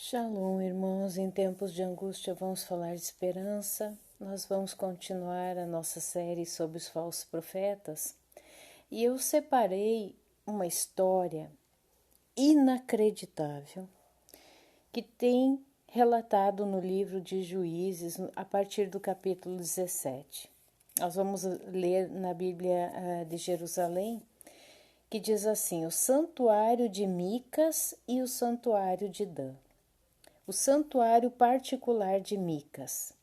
Shalom, irmãos. Em tempos de angústia vamos falar de esperança. Nós vamos continuar a nossa série sobre os falsos profetas. E eu separei uma história inacreditável que tem relatado no livro de Juízes, a partir do capítulo 17. Nós vamos ler na Bíblia de Jerusalém, que diz assim: o santuário de Micas e o santuário de Dan. O santuário particular de Micas.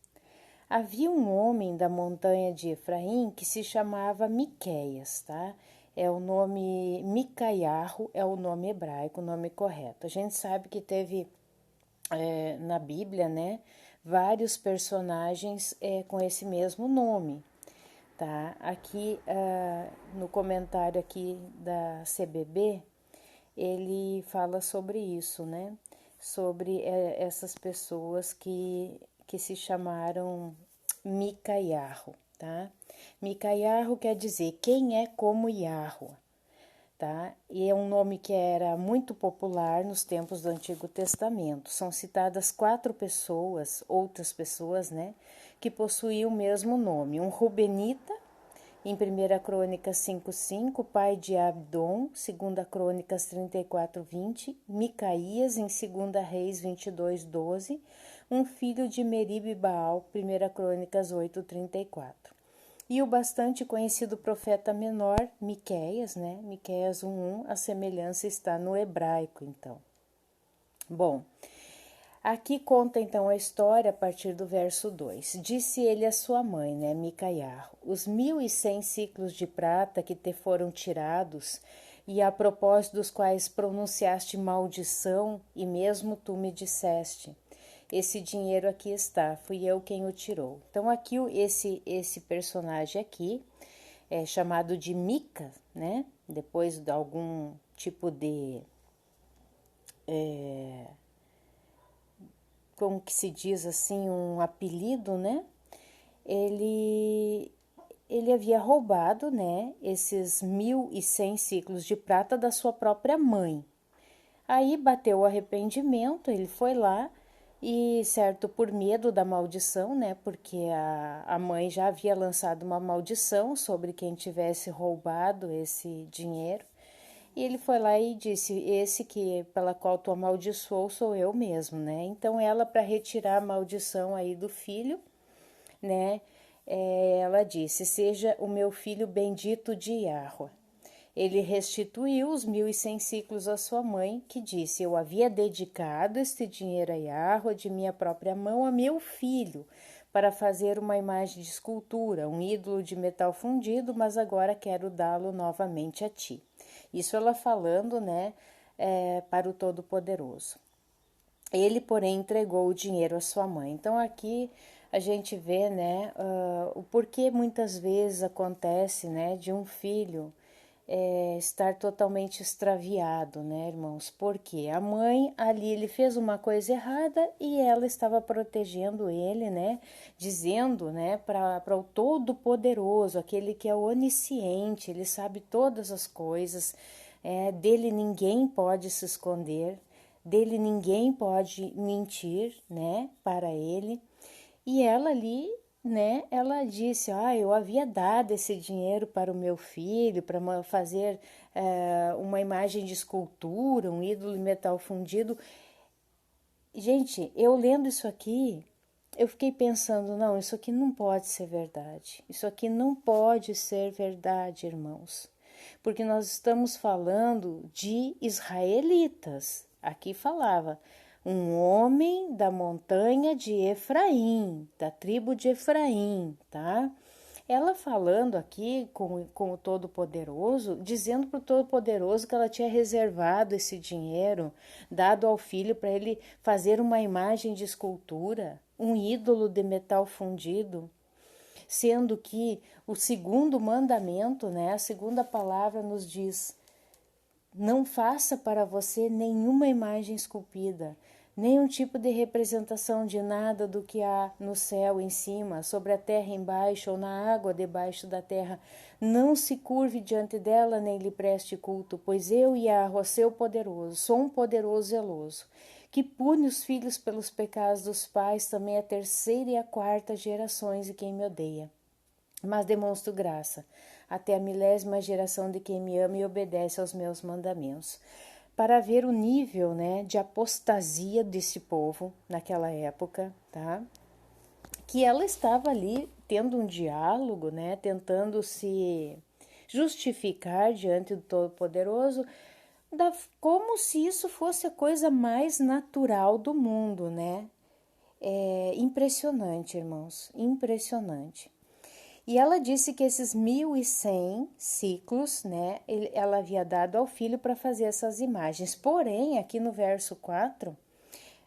Havia um homem da montanha de Efraim que se chamava Miqueias, tá? É o nome Micaiarro, é o nome hebraico, o nome correto. A gente sabe que teve na Bíblia, né, vários personagens com esse mesmo nome, tá? Aqui no comentário aqui da CBB, ele fala sobre isso, né? Sobre essas pessoas que se chamaram Micaiarro, tá? Micaiarro quer dizer quem é como Yahweh, tá? E é um nome que era muito popular nos tempos do Antigo Testamento. São citadas 4 pessoas, outras pessoas, né, que possuíam o mesmo nome. Um rubenita, em 1 Crônicas 5:5, pai de Abdom, 2 Crônicas 34:20, Micaías, em 2 Reis 22:12, um filho de Meribe Baal, 1 Crônicas 8:34. E o bastante conhecido profeta menor, Miqueias, né? Miqueias 1:1, a semelhança está no hebraico, então. Bom, aqui conta então a história a partir do verso 2. Disse ele à sua mãe, né, Micaiarro: os 1.100 ciclos de prata que te foram tirados, e a propósito dos quais pronunciaste maldição, e mesmo tu me disseste: esse dinheiro aqui está, fui eu quem o tirou. Então aqui esse personagem aqui é chamado de Mica, né? Depois de algum tipo de como que se diz assim, um apelido, né? Ele havia roubado, né, esses 1.100 ciclos de prata da sua própria mãe. Aí bateu o arrependimento, ele foi lá e, certo, por medo da maldição, né, porque a mãe já havia lançado uma maldição sobre quem tivesse roubado esse dinheiro. E ele foi lá e disse: esse que pela qual tu amaldiçoou sou eu mesmo, né? Então ela, para retirar a maldição aí do filho, né, ela disse: seja o meu filho bendito de Yahweh. Ele restituiu os 1.100 ciclos à sua mãe, que disse: eu havia dedicado este dinheiro a Yahweh de minha própria mão a meu filho, para fazer uma imagem de escultura, um ídolo de metal fundido, mas agora quero dá-lo novamente a ti. Isso ela falando, né, para o Todo-Poderoso. Ele, porém, entregou o dinheiro à sua mãe. Então aqui a gente vê, né, o porquê muitas vezes acontece, né, de um filho estar totalmente extraviado, né, irmãos? Porque a mãe ali, ele fez uma coisa errada e ela estava protegendo ele, né, dizendo, né, para o Todo-Poderoso, aquele que é onisciente, ele sabe todas as coisas, dele ninguém pode se esconder, dele ninguém pode mentir, né, para ele. E ela ali, né, ela disse: eu havia dado esse dinheiro para o meu filho, para fazer uma imagem de escultura, um ídolo de metal fundido. Gente, eu lendo isso aqui, eu fiquei pensando: não, isso aqui não pode ser verdade. Isso aqui não pode ser verdade, irmãos. Porque nós estamos falando de israelitas. Aqui falava: um homem da montanha de Efraim, da tribo de Efraim, tá? Ela falando aqui com o Todo-Poderoso, dizendo para o Todo-Poderoso que ela tinha reservado esse dinheiro, dado ao filho para ele fazer uma imagem de escultura, um ídolo de metal fundido, sendo que o segundo mandamento, né, a segunda palavra nos diz: não faça para você nenhuma imagem esculpida, nenhum tipo de representação de nada do que há no céu em cima, sobre a terra embaixo ou na água debaixo da terra. Não se curve diante dela, nem lhe preste culto, pois eu, Yahweh, seu poderoso, sou um poderoso zeloso, que pune os filhos pelos pecados dos pais, também a terceira e a quarta gerações de quem me odeia. Mas demonstro graça até a milésima geração de quem me ama e obedece aos meus mandamentos. Para ver o nível, né, de apostasia desse povo naquela época, tá? Que ela estava ali tendo um diálogo, né, tentando se justificar diante do Todo-Poderoso, como se isso fosse a coisa mais natural do mundo, né? É impressionante, irmãos, impressionante. E ela disse que esses 1.100 ciclos, né, ela havia dado ao filho para fazer essas imagens. Porém, aqui no verso 4,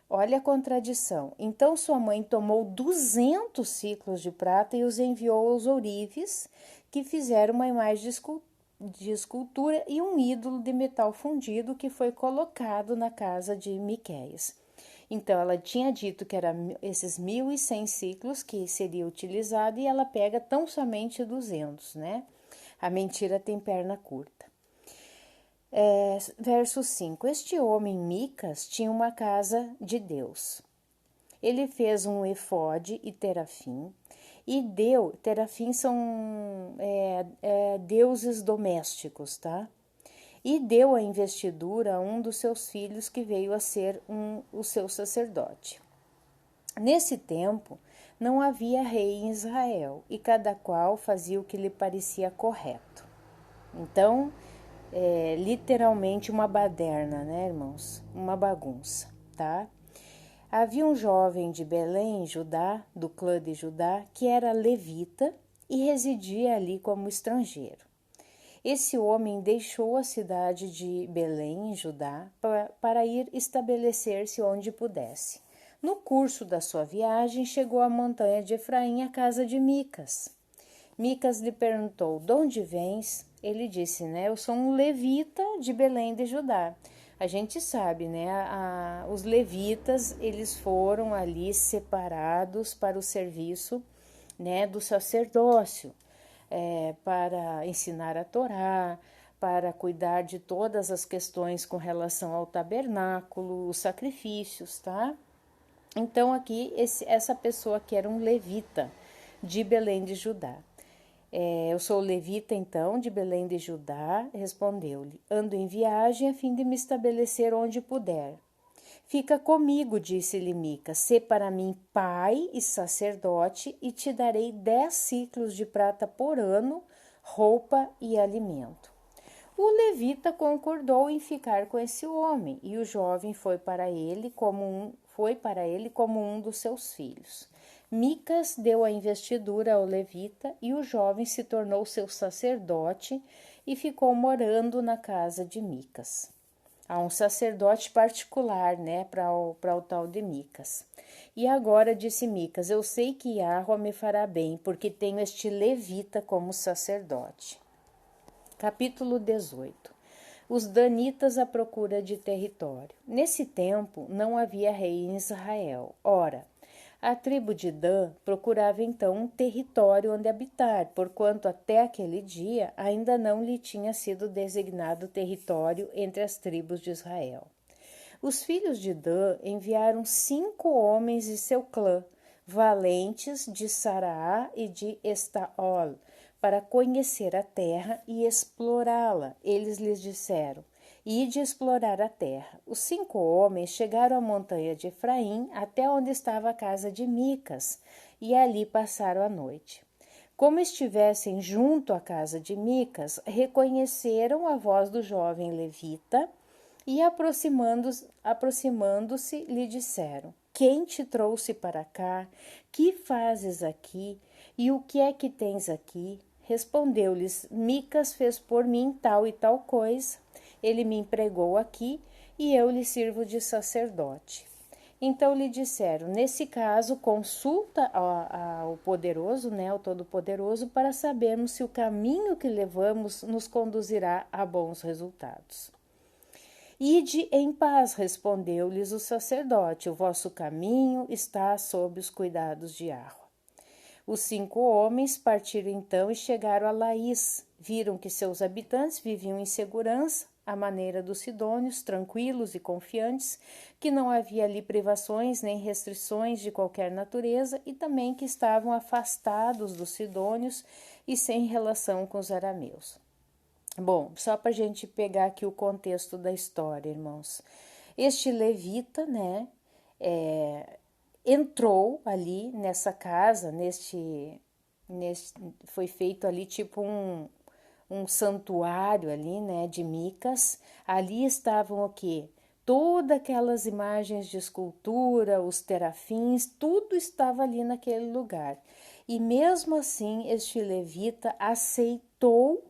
olha a contradição. Então sua mãe tomou 200 ciclos de prata e os enviou aos ourives, que fizeram uma imagem de escultura e um ídolo de metal fundido que foi colocado na casa de Miqueias. Então, ela tinha dito que era esses 1.100 ciclos que seria utilizado e ela pega tão somente 200, né? A mentira tem perna curta. Verso 5. Este homem, Micas, tinha uma casa de Deus. Ele fez um efode e terafim, e terafim são deuses domésticos, tá? E deu a investidura a um dos seus filhos que veio a ser o seu sacerdote. Nesse tempo, não havia rei em Israel, e cada qual fazia o que lhe parecia correto. Então, literalmente uma baderna, né, irmãos? Uma bagunça, tá? Havia um jovem de Belém, Judá, do clã de Judá, que era levita e residia ali como estrangeiro. Esse homem deixou a cidade de Belém, em Judá, para ir estabelecer-se onde pudesse. No curso da sua viagem, chegou à montanha de Efraim, à casa de Micas. Micas lhe perguntou: "De onde vens?" Ele disse, né, "Eu sou um levita de Belém de Judá." A gente sabe, né, os levitas, eles foram ali separados para o serviço, né, do sacerdócio. Para ensinar a Torá, para cuidar de todas as questões com relação ao tabernáculo, os sacrifícios, tá? Então, aqui, essa pessoa que era um levita de Belém de Judá. Eu sou levita, então, de Belém de Judá, respondeu-lhe. Ando em viagem a fim de me estabelecer onde puder. Fica comigo, disse-lhe Mica, sê para mim pai e sacerdote, e te darei 10 ciclos de prata por ano, roupa e alimento. O levita concordou em ficar com esse homem, e o jovem foi para ele como um dos seus filhos. Micas deu a investidura ao levita, e o jovem se tornou seu sacerdote e ficou morando na casa de Micas. Há um sacerdote particular, né, para o tal de Micas. E agora, disse Micas, eu sei que Yahweh me fará bem, porque tenho este levita como sacerdote. Capítulo 18. Os danitas à procura de território. Nesse tempo, não havia rei em Israel. Ora, a tribo de Dan procurava então um território onde habitar, porquanto até aquele dia ainda não lhe tinha sido designado território entre as tribos de Israel. Os filhos de Dan enviaram 5 homens de seu clã, valentes de Saraá e de Estaol, para conhecer a terra e explorá-la. Eles lhes disseram: "Ide explorar a terra." Os 5 homens chegaram à montanha de Efraim, até onde estava a casa de Micas, e ali passaram a noite. Como estivessem junto à casa de Micas, reconheceram a voz do jovem levita e, aproximando-se, lhe disseram: "Quem te trouxe para cá? Que fazes aqui? E o que é que tens aqui?" Respondeu-lhes: "Micas fez por mim tal e tal coisa. Ele me empregou aqui e eu lhe sirvo de sacerdote." Então lhe disseram: "Nesse caso, consulta ao poderoso, né, ao Todo-Poderoso, para sabermos se o caminho que levamos nos conduzirá a bons resultados." Ide em paz, respondeu-lhes o sacerdote, o vosso caminho está sob os cuidados de Yahweh. Os 5 homens partiram então e chegaram a Laís. Viram que seus habitantes viviam em segurança, à maneira dos sidônios, tranquilos e confiantes, que não havia ali privações nem restrições de qualquer natureza e também que estavam afastados dos sidônios e sem relação com os arameus. Bom, só para a gente pegar aqui o contexto da história, irmãos. Este levita, né, entrou ali nessa casa, foi feito ali tipo um santuário ali, né, de Micas. Ali estavam o quê? Todas aquelas imagens de escultura, os terafins, tudo estava ali naquele lugar. E mesmo assim, este levita aceitou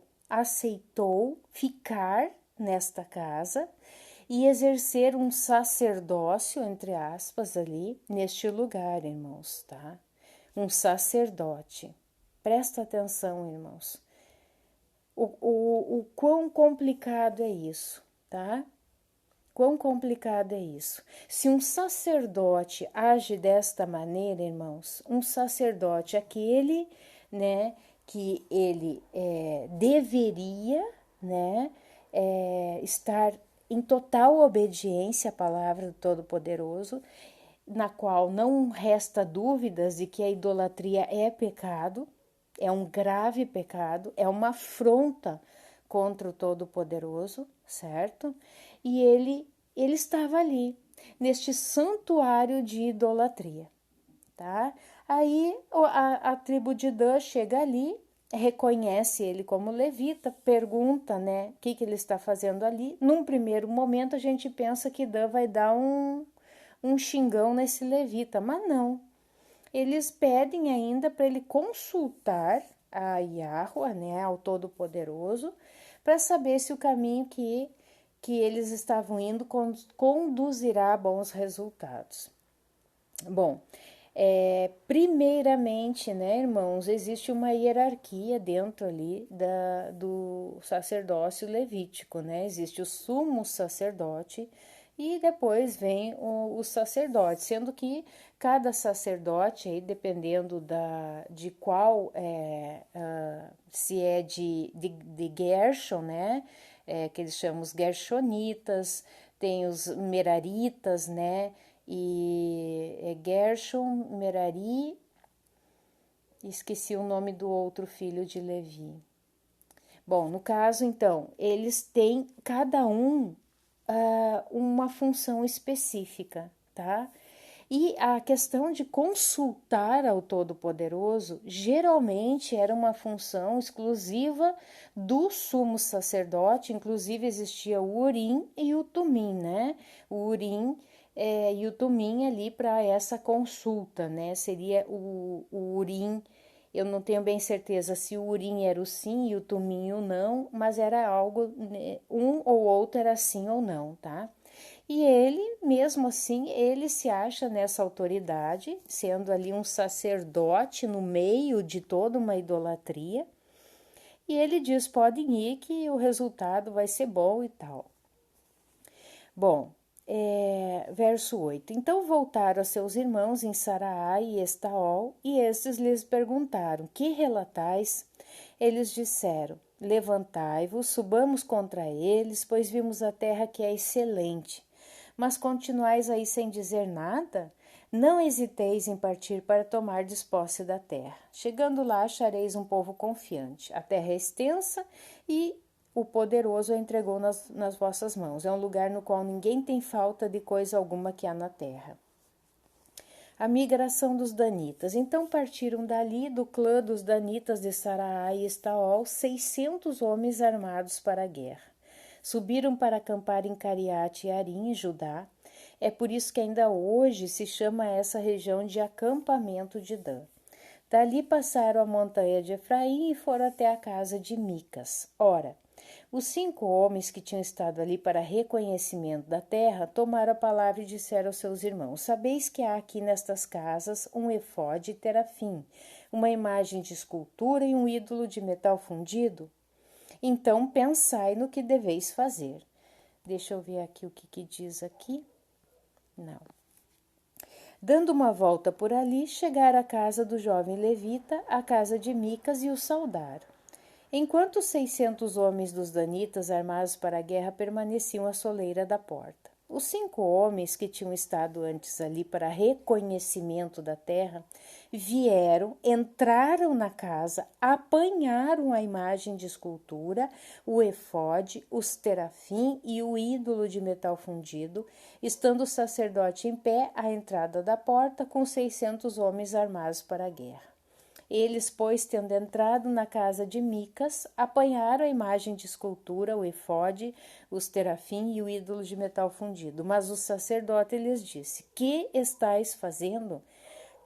ficar nesta casa e exercer um sacerdócio, entre aspas, ali, neste lugar, irmãos, tá? Um sacerdote. Presta atenção, irmãos. O quão complicado é isso, tá? Quão complicado é isso? Se um sacerdote age desta maneira, irmãos, um sacerdote, aquele, né, que ele deveria, né, estar em total obediência à palavra do Todo-Poderoso, na qual não resta dúvidas de que a idolatria é pecado, é um grave pecado, é uma afronta contra o Todo-Poderoso, certo? E ele estava ali, neste santuário de idolatria, tá? Aí a tribo de Dan chega ali, reconhece ele como levita, pergunta, né, o que ele está fazendo ali. Num primeiro momento a gente pensa que Dan vai dar um xingão nesse levita, mas não. Eles pedem ainda para ele consultar a Yahweh, né, ao Todo-Poderoso, para saber se o caminho que eles estavam indo conduzirá a bons resultados. Bom, primeiramente, né, irmãos, existe uma hierarquia dentro ali do sacerdócio levítico, né? Existe o sumo sacerdote e depois vem o sacerdote, sendo que cada sacerdote, aí, dependendo de qual, se é de Gershon, né? Que eles chamam os Gershonitas, tem os Meraritas, né? E Gershon, Merari, esqueci o nome do outro filho de Levi. Bom, no caso, então, eles têm cada um uma função específica, tá? E a questão de consultar ao Todo-Poderoso geralmente era uma função exclusiva do sumo sacerdote, inclusive existia o Urim e o Tumim, né? O Urim e o Tumim ali para essa consulta, né? Seria o Urim, eu não tenho bem certeza se o Urim era o sim e o Tumim o não, mas era algo, né, um ou outro era sim ou não, tá? E ele, mesmo assim, ele se acha nessa autoridade, sendo ali um sacerdote no meio de toda uma idolatria, e ele diz: podem ir que o resultado vai ser bom e tal. Bom, verso 8. Então voltaram a seus irmãos em Saraá e Estaol, e estes lhes perguntaram: que relatais? Eles disseram: levantai-vos, subamos contra eles, pois vimos a terra que é excelente. Mas continuais aí sem dizer nada? Não hesiteis em partir para tomar posse da terra. Chegando lá, achareis um povo confiante. A terra é extensa e o poderoso a entregou nas vossas mãos. É um lugar no qual ninguém tem falta de coisa alguma que há na terra. A migração dos danitas. Então partiram dali, do clã dos danitas de Saraá e Estaol, 600 homens armados para a guerra. Subiram para acampar em Cariate e Arim, em Judá. É por isso que ainda hoje se chama essa região de acampamento de Dan. Dali passaram a montanha de Efraim e foram até a casa de Micas. Ora, os 5 homens que tinham estado ali para reconhecimento da terra tomaram a palavra e disseram aos seus irmãos: sabeis que há aqui nestas casas um efode e terafim, uma imagem de escultura e um ídolo de metal fundido? Então pensai no que deveis fazer. Deixa eu ver aqui o que diz aqui. Não. Dando uma volta por ali, chegaram à casa do jovem levita, a casa de Micas, e o saudaram. Enquanto os 600 homens dos danitas armados para a guerra permaneciam à soleira da porta. Os 5 homens que tinham estado antes ali para reconhecimento da terra vieram, entraram na casa, apanharam a imagem de escultura, o efode, os terafim e o ídolo de metal fundido, estando o sacerdote em pé à entrada da porta com 600 homens armados para a guerra. Eles, pois, tendo entrado na casa de Micas, apanharam a imagem de escultura, o efode, os terafim e o ídolo de metal fundido. Mas o sacerdote lhes disse: Que estais fazendo?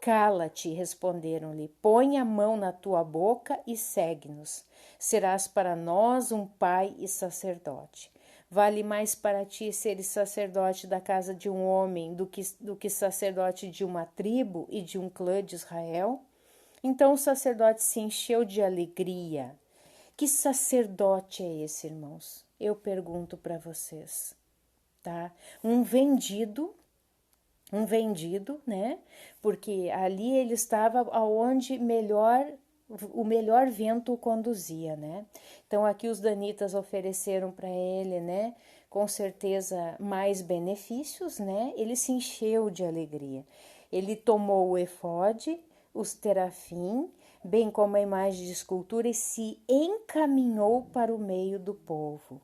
Cala-te, responderam-lhe. Põe a mão na tua boca e segue-nos. Serás para nós um pai e sacerdote. Vale mais para ti seres sacerdote da casa de um homem do que sacerdote de uma tribo e de um clã de Israel? Então o sacerdote se encheu de alegria. Que sacerdote é esse, irmãos? Eu pergunto para vocês, tá? Um vendido, né? Porque ali ele estava aonde o melhor vento o conduzia, né? Então aqui os danitas ofereceram para ele, né? Com certeza mais benefícios, né? Ele se encheu de alegria. Ele tomou o efode, os terafim, bem como a imagem de escultura, e se encaminhou para o meio do povo.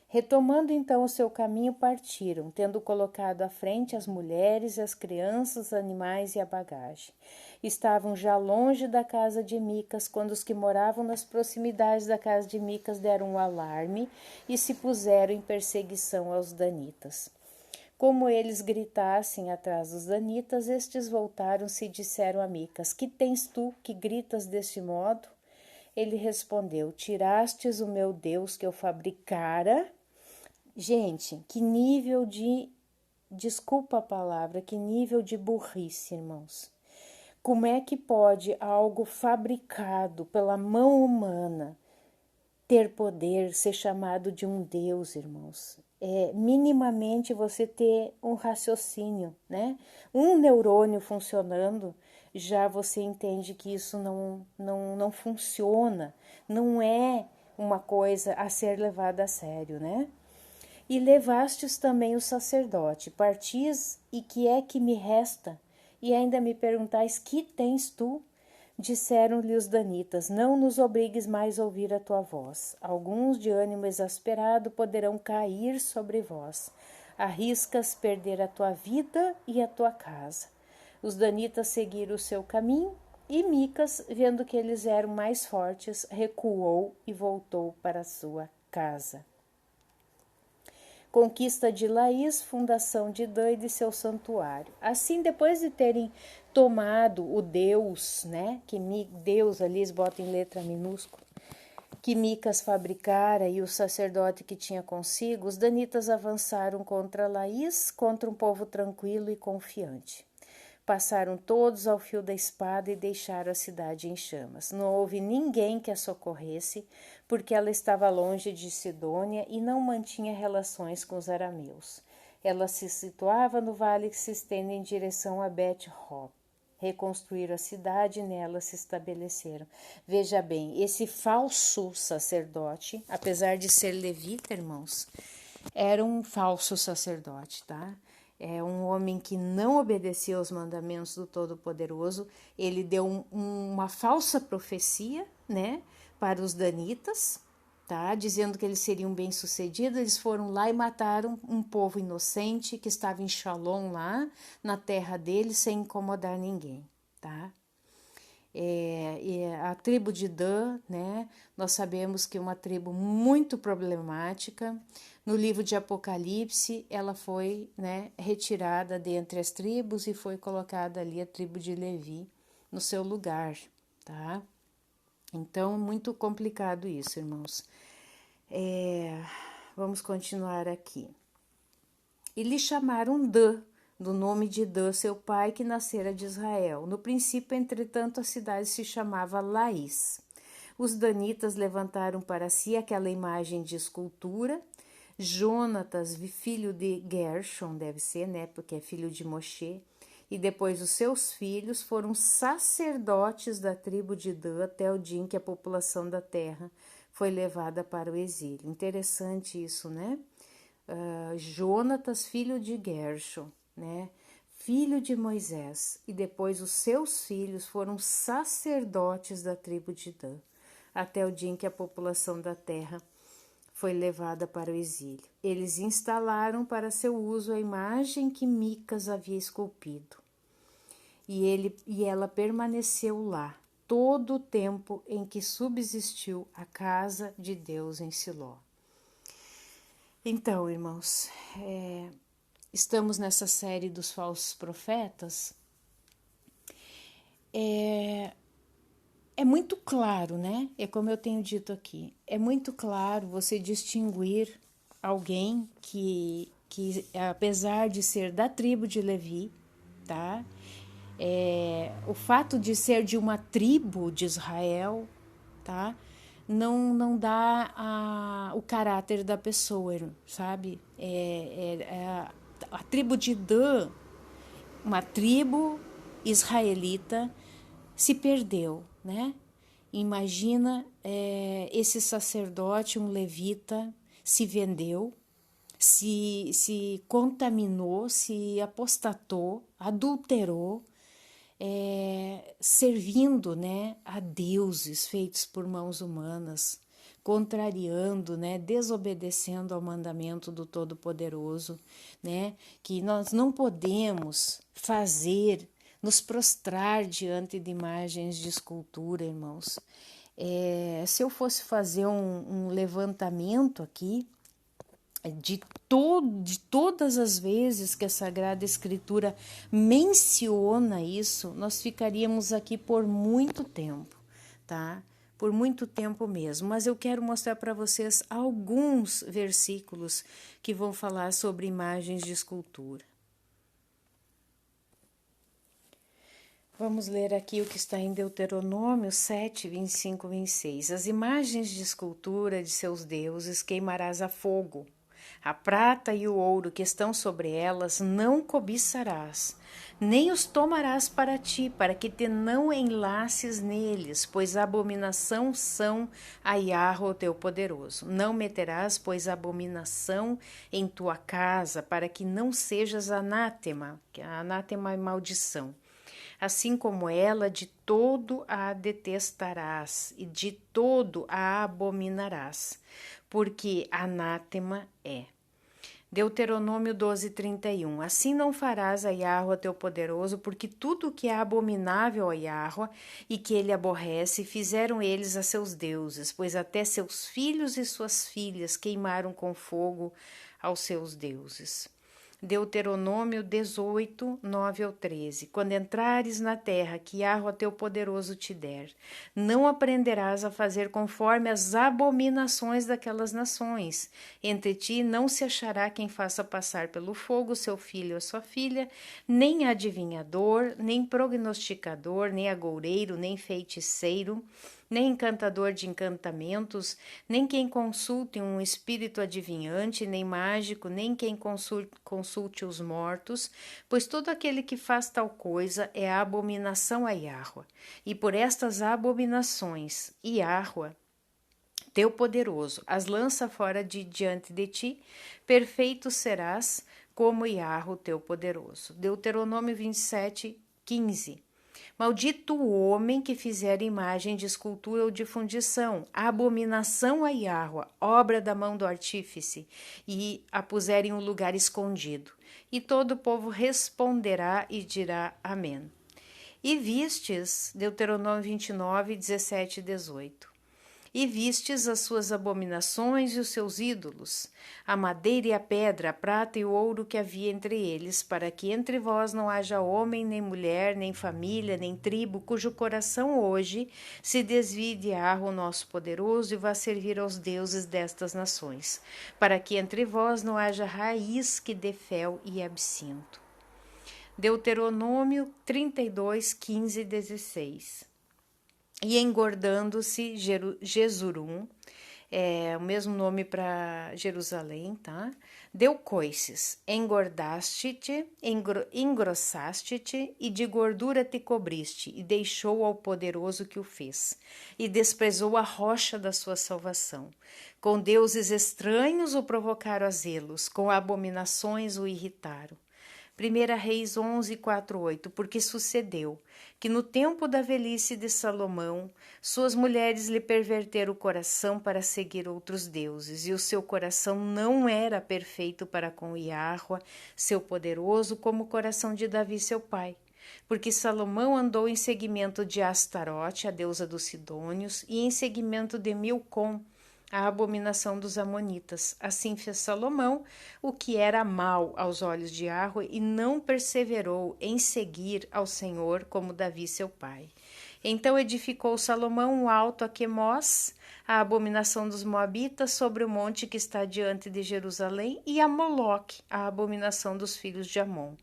Retomando então o seu caminho, partiram, tendo colocado à frente as mulheres, as crianças, os animais e a bagagem. Estavam já longe da casa de Micas, quando os que moravam nas proximidades da casa de Micas deram um alarme e se puseram em perseguição aos danitas. Como eles gritassem atrás dos danitas, estes voltaram-se e disseram a Micas: Que tens tu que gritas deste modo? Ele respondeu: Tirastes o meu Deus que eu fabricara. Gente, que nível de, desculpa a palavra, que nível de burrice, irmãos. Como é que pode algo fabricado pela mão humana ter poder, ser chamado de um Deus, irmãos? Minimamente você ter um raciocínio, né? Um neurônio funcionando, já você entende que isso não funciona, não é uma coisa a ser levada a sério, né? E levastes também o sacerdote, partis, e que é que me resta? E ainda me perguntais: Que tens tu? Disseram-lhe os danitas: Não nos obrigues mais a ouvir a tua voz. Alguns de ânimo exasperado poderão cair sobre vós. Arriscas perder a tua vida e a tua casa. Os danitas seguiram o seu caminho, e Micas, vendo que eles eram mais fortes, recuou e voltou para a sua casa. Conquista de Laís, fundação de Dan e de seu santuário. Assim, depois de terem tomado o Deus, né, que Deus ali eles botam em letra minúscula, que Micas fabricara e o sacerdote que tinha consigo, os danitas avançaram contra Laís, contra um povo tranquilo e confiante. Passaram todos ao fio da espada e deixaram a cidade em chamas. Não houve ninguém que a socorresse, porque ela estava longe de Sidônia e não mantinha relações com os arameus. Ela se situava no vale que se estende em direção a Bet-Hob. Reconstruíram a cidade e nela se estabeleceram. Veja bem, esse falso sacerdote, apesar de ser levita, irmãos, era um falso sacerdote, tá? É um homem que não obedecia aos mandamentos do Todo-Poderoso. Ele deu uma falsa profecia, né, para os danitas, tá, dizendo que eles seriam bem-sucedidos. Eles foram lá e mataram um povo inocente que estava em Shalom lá, na terra deles, sem incomodar ninguém, tá? A tribo de Dan, né, nós sabemos que é uma tribo muito problemática. No livro de Apocalipse, ela foi, né, retirada dentre as tribos e foi colocada ali a tribo de Levi no seu lugar, tá? Então, muito complicado isso, irmãos. Vamos continuar aqui. E lhe chamaram Dan, do nome de Dan, seu pai, que nascera de Israel. No princípio, entretanto, a cidade se chamava Laís. Os danitas levantaram para si aquela imagem de escultura, Jonatas, filho de Gershon, deve ser, né, porque é filho de Moshe, e depois os seus filhos foram sacerdotes da tribo de Dan até o dia em que a população da terra foi levada para o exílio. Interessante isso, né? Jonatas, filho de Gershon, né? Filho de Moisés, e depois os seus filhos foram sacerdotes da tribo de Dan, até o dia em que a população da terra foi levada para o exílio. Eles instalaram para seu uso a imagem que Micas havia esculpido, e ela permaneceu lá todo o tempo em que subsistiu a casa de Deus em Siló. Então, irmãos, estamos nessa série dos falsos profetas. É muito claro, né? É como eu tenho dito aqui, é muito claro você distinguir alguém que apesar de ser da tribo de Levi, tá? O fato de ser de uma tribo de Israel, tá? Não dá o caráter da pessoa, sabe? A tribo de Dan, uma tribo israelita, se perdeu, né? Imagina esse sacerdote, um levita, se vendeu, se contaminou, se apostatou, adulterou, servindo, né, a deuses feitos por mãos humanas, contrariando, né, desobedecendo ao mandamento do Todo-Poderoso, né, que nós não podemos nos prostrar diante de imagens de escultura, irmãos. Se eu fosse fazer um levantamento aqui, de todas as vezes que a Sagrada Escritura menciona isso, nós ficaríamos aqui por muito tempo, tá? Por muito tempo mesmo. Mas eu quero mostrar para vocês alguns versículos que vão falar sobre imagens de escultura. Vamos ler aqui o que está em Deuteronômio 7, 25 e 26. As imagens de escultura de seus deuses queimarás a fogo. A prata e o ouro que estão sobre elas não cobiçarás, nem os tomarás para ti, para que te não enlaces neles, pois abominação são a Yahweh, o teu poderoso. Não meterás, pois, abominação em tua casa, para que não sejas anátema, que anátema é maldição. Assim como ela, de todo a detestarás, e de todo a abominarás, porque anátema é. Deuteronômio 12, 31. Assim não farás a Yahweh teu poderoso, porque tudo o que é abominável a Yahweh e que ele aborrece, fizeram eles a seus deuses, pois até seus filhos e suas filhas queimaram com fogo aos seus deuses. Deuteronômio 18, 9 ao 13. Quando entrares na terra que Yahweh teu poderoso te der, não aprenderás a fazer conforme as abominações daquelas nações. Entre ti não se achará quem faça passar pelo fogo seu filho ou sua filha, nem adivinhador, nem prognosticador, nem agoureiro, nem feiticeiro, nem encantador de encantamentos, nem quem consulte um espírito adivinhante, nem mágico, nem quem consulte os mortos, pois todo aquele que faz tal coisa é a abominação a Yahweh. E por estas abominações, Yahweh, teu poderoso, as lança fora de diante de ti, perfeito serás como Yahweh, teu poderoso. Deuteronômio 27, 15. Maldito o homem que fizer imagem de escultura ou de fundição, abominação a Yahweh, obra da mão do artífice, e a puser em um lugar escondido. E todo o povo responderá e dirá amém. E vistes, Deuteronômio 29, 17 e 18. E vistes as suas abominações e os seus ídolos, a madeira e a pedra, a prata e o ouro que havia entre eles, para que entre vós não haja homem, nem mulher, nem família, nem tribo, cujo coração hoje se desvie de Yahweh, o nosso poderoso, e vá servir aos deuses destas nações, para que entre vós não haja raiz que dê fel e absinto. Deuteronômio 32, 15 e 16. E engordando-se Jesurum, é o mesmo nome para Jerusalém, tá? Deu coices, engordaste-te, engrossaste-te, e de gordura te cobriste, e deixou ao poderoso que o fez, e desprezou a rocha da sua salvação. Com deuses estranhos o provocaram a zelos, com abominações o irritaram. 1 Reis 11, 4, 8. Porque sucedeu que no tempo da velhice de Salomão, suas mulheres lhe perverteram o coração para seguir outros deuses, e o seu coração não era perfeito para com Iahua, seu poderoso, como o coração de Davi, seu pai. Porque Salomão andou em seguimento de Astarote, a deusa dos Sidônios, e em seguimento de Milcom, a abominação dos amonitas. Assim fez Salomão o que era mal aos olhos de Yahweh, e não perseverou em seguir ao Senhor como Davi seu pai. Então edificou Salomão um alto a Quemós, a abominação dos moabitas, sobre o monte que está diante de Jerusalém, e a Moloque, a abominação dos filhos de Amon.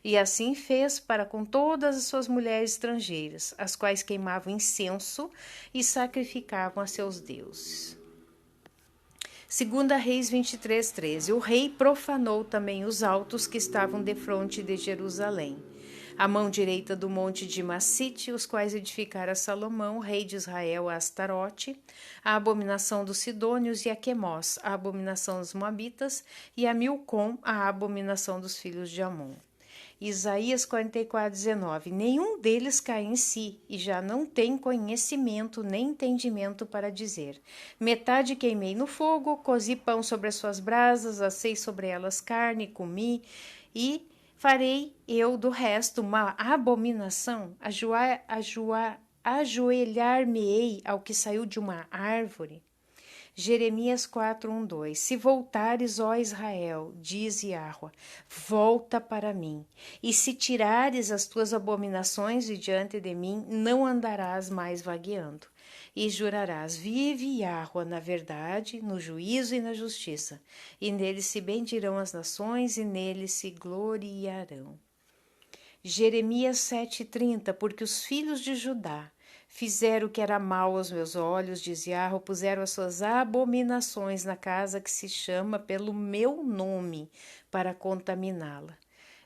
E assim fez para com todas as suas mulheres estrangeiras, as quais queimavam incenso e sacrificavam a seus deuses. 2 Reis 23, 13. O rei profanou também os altos que estavam defronte de Jerusalém, a mão direita do monte de Massite, os quais edificara Salomão, rei de Israel, a Astarote, a abominação dos Sidônios, e a Quemós, a abominação dos Moabitas, e a Milcom, a abominação dos filhos de Amon. Isaías 44, 19. Nenhum deles cai em si, e já não tem conhecimento nem entendimento para dizer. Metade queimei no fogo, cozi pão sobre as suas brasas, assei sobre elas carne, comi, e farei eu do resto uma abominação? Ajoelhar-me-ei ao que saiu de uma árvore? Jeremias 4, 1, 2. Se voltares, ó Israel, diz Yahweh, volta para mim. E se tirares as tuas abominações de diante de mim, não andarás mais vagueando. E jurarás, vive Yahweh na verdade, no juízo e na justiça. E nele se bendirão as nações, e nele se gloriarão. Jeremias 7,30. Porque os filhos de Judá fizeram o que era mal aos meus olhos, diz Yahweh, puseram as suas abominações na casa que se chama pelo meu nome, para contaminá-la.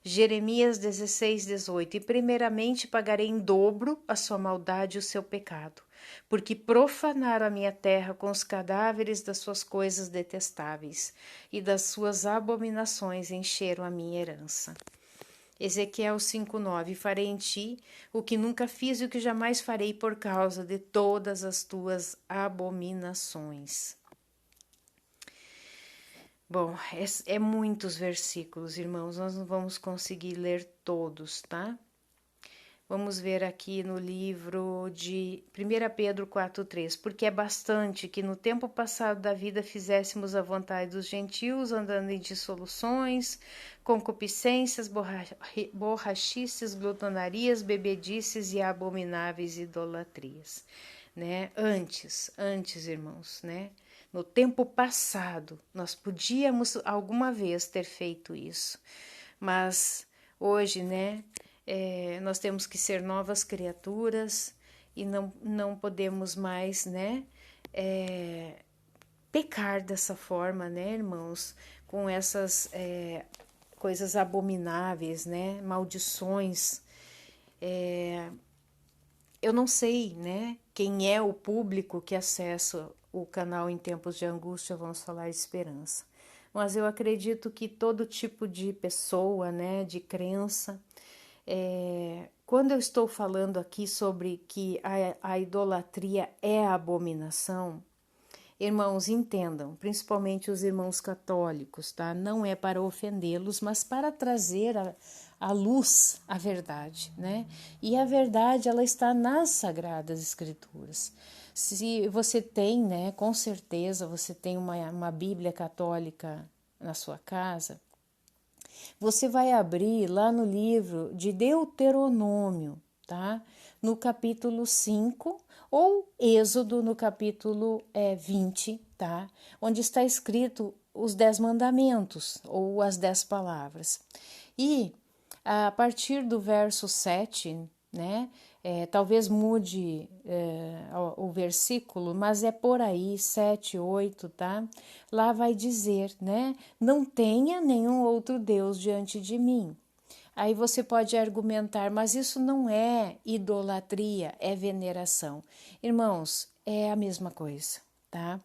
Jeremias 16, 18. E primeiramente pagarei em dobro a sua maldade e o seu pecado, porque profanaram a minha terra com os cadáveres das suas coisas detestáveis, e das suas abominações encheram a minha herança. Ezequiel 5,9. Farei em ti o que nunca fiz e o que jamais farei por causa de todas as tuas abominações. Bom, é muitos versículos, irmãos, nós não vamos conseguir ler todos, tá? Vamos ver aqui no livro de 1 Pedro 4,3. Porque é bastante que no tempo passado da vida fizéssemos a vontade dos gentios, andando em dissoluções, concupiscências, borrachices, glutonarias, bebedices e abomináveis idolatrias. Né? Antes, irmãos, né? No tempo passado, nós podíamos alguma vez ter feito isso, mas hoje, né? Nós temos que ser novas criaturas e não podemos mais, né, pecar dessa forma, né, irmãos, com essas coisas abomináveis, né, maldições. Eu não sei, né, quem é o público que acessa o canal Em Tempos de Angústia, vamos falar de esperança. Mas eu acredito que todo tipo de pessoa, né, de crença, quando eu estou falando aqui sobre que a idolatria é a abominação, irmãos, entendam, principalmente os irmãos católicos, tá? Não é para ofendê-los, mas para trazer à luz a verdade, né? E a verdade, ela está nas Sagradas Escrituras. Se você tem, né, com certeza você tem uma Bíblia católica na sua casa, você vai abrir lá no livro de Deuteronômio, tá? No capítulo 5, ou Êxodo no capítulo 20, tá? Onde está escrito os 10 mandamentos, ou as 10 palavras. E a partir do verso 7, né? Talvez mude o versículo, mas é por aí, 7, 8, tá? Lá vai dizer, né? Não tenha nenhum outro Deus diante de mim. Aí você pode argumentar, mas isso não é idolatria, é veneração. Irmãos, é a mesma coisa, tá?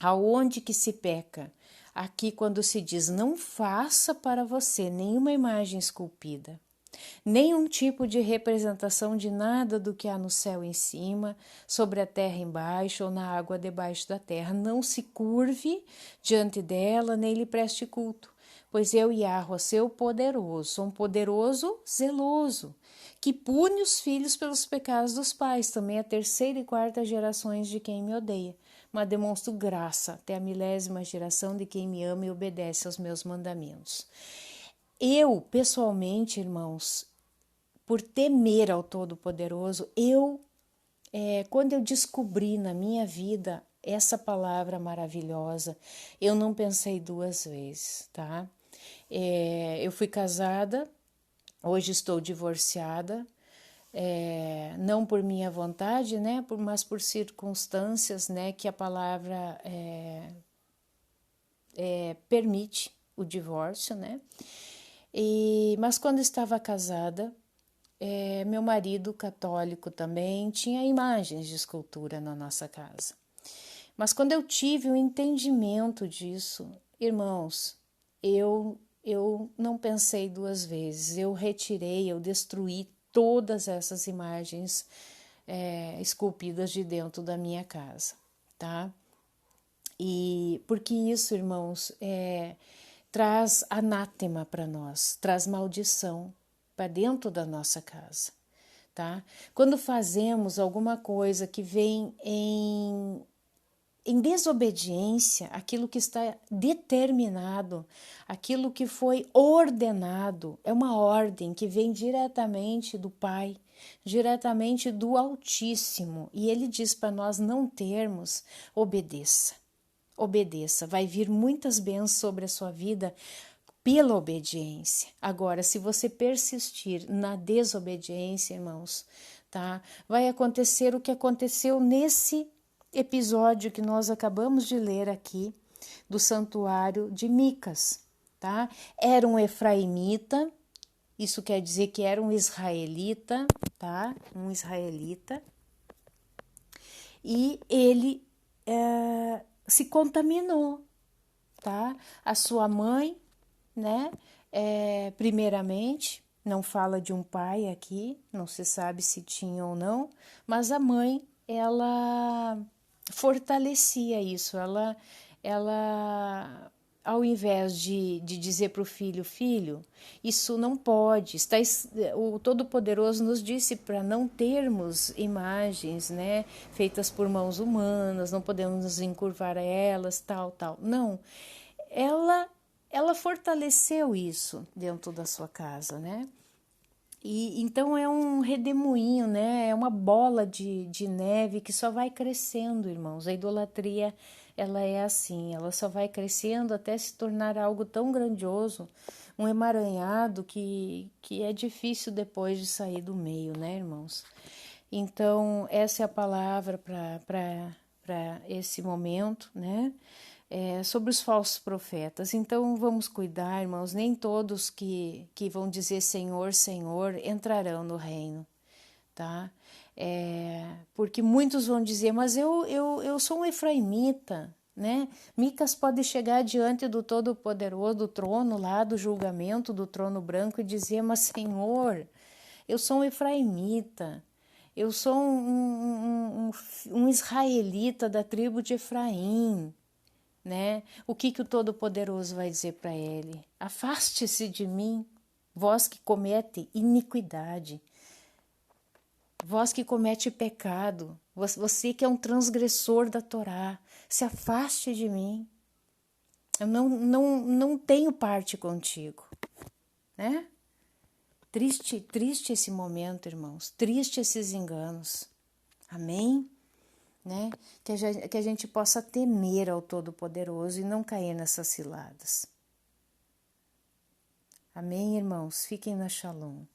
Aonde que se peca? Aqui quando se diz, não faça para você nenhuma imagem esculpida, nenhum tipo de representação de nada do que há no céu em cima, sobre a terra embaixo ou na água debaixo da terra. Não se curve diante dela, nem lhe preste culto, pois eu, Yahweh, seu poderoso, sou um poderoso zeloso, que pune os filhos pelos pecados dos pais, também a terceira e quarta gerações de quem me odeia, mas demonstro graça até a 1000ª geração de quem me ama e obedece aos meus mandamentos. Eu, pessoalmente, irmãos, por temer ao Todo-Poderoso, quando eu descobri na minha vida essa palavra maravilhosa, eu não pensei 2 vezes, tá? Eu fui casada, hoje estou divorciada, não por minha vontade, né, mas por circunstâncias, né, que a palavra permite o divórcio, né? Mas quando estava casada, meu marido, católico também, tinha imagens de escultura na nossa casa. Mas quando eu tive o entendimento disso, irmãos, eu não pensei 2 vezes, eu retirei, eu destruí todas essas imagens esculpidas de dentro da minha casa, tá? E porque isso, irmãos, traz anátema para nós, traz maldição para dentro da nossa casa, tá? Quando fazemos alguma coisa que vem em desobediência àquilo que está determinado, aquilo que foi ordenado, é uma ordem que vem diretamente do Pai, diretamente do Altíssimo, e Ele diz para nós não termos, obedeça. Obedeça, vai vir muitas bênçãos sobre a sua vida pela obediência. Agora, se você persistir na desobediência, irmãos, tá? Vai acontecer o que aconteceu nesse episódio que nós acabamos de ler aqui do santuário de Micas, tá? Era um efraimita, isso quer dizer que era um israelita, tá? Um israelita. E ele se contaminou, tá? A sua mãe, né? Primeiramente, não fala de um pai aqui, não se sabe se tinha ou não, mas a mãe, ela fortalecia isso, ela ao invés de dizer para o filho, isso não pode, o Todo-Poderoso nos disse para não termos imagens, né, feitas por mãos humanas, não podemos nos encurvar a elas, tal. Não, ela fortaleceu isso dentro da sua casa, né? E então é um redemoinho, né? É uma bola de neve que só vai crescendo, irmãos. A idolatria, ela é assim, ela só vai crescendo até se tornar algo tão grandioso, um emaranhado que é difícil depois de sair do meio, né, irmãos? Então, essa é a palavra para esse momento, né? Sobre os falsos profetas. Então vamos cuidar, irmãos, nem todos que vão dizer Senhor, Senhor entrarão no reino, tá? Porque muitos vão dizer, mas eu sou um efraimita, né? Micas pode chegar diante do Todo-Poderoso, do trono lá, do julgamento, do trono branco e dizer, mas Senhor, eu sou um efraimita, eu sou um israelita da tribo de Efraim, né? O que o Todo-Poderoso vai dizer para ele? Afaste-se de mim, vós que comete iniquidade, vós que comete pecado, você que é um transgressor da Torá, se afaste de mim. Eu não tenho parte contigo, né? Triste esse momento, irmãos, triste esses enganos. Amém? Né? Que a gente possa temer ao Todo-Poderoso e não cair nessas ciladas. Amém, irmãos? Fiquem na Shalom.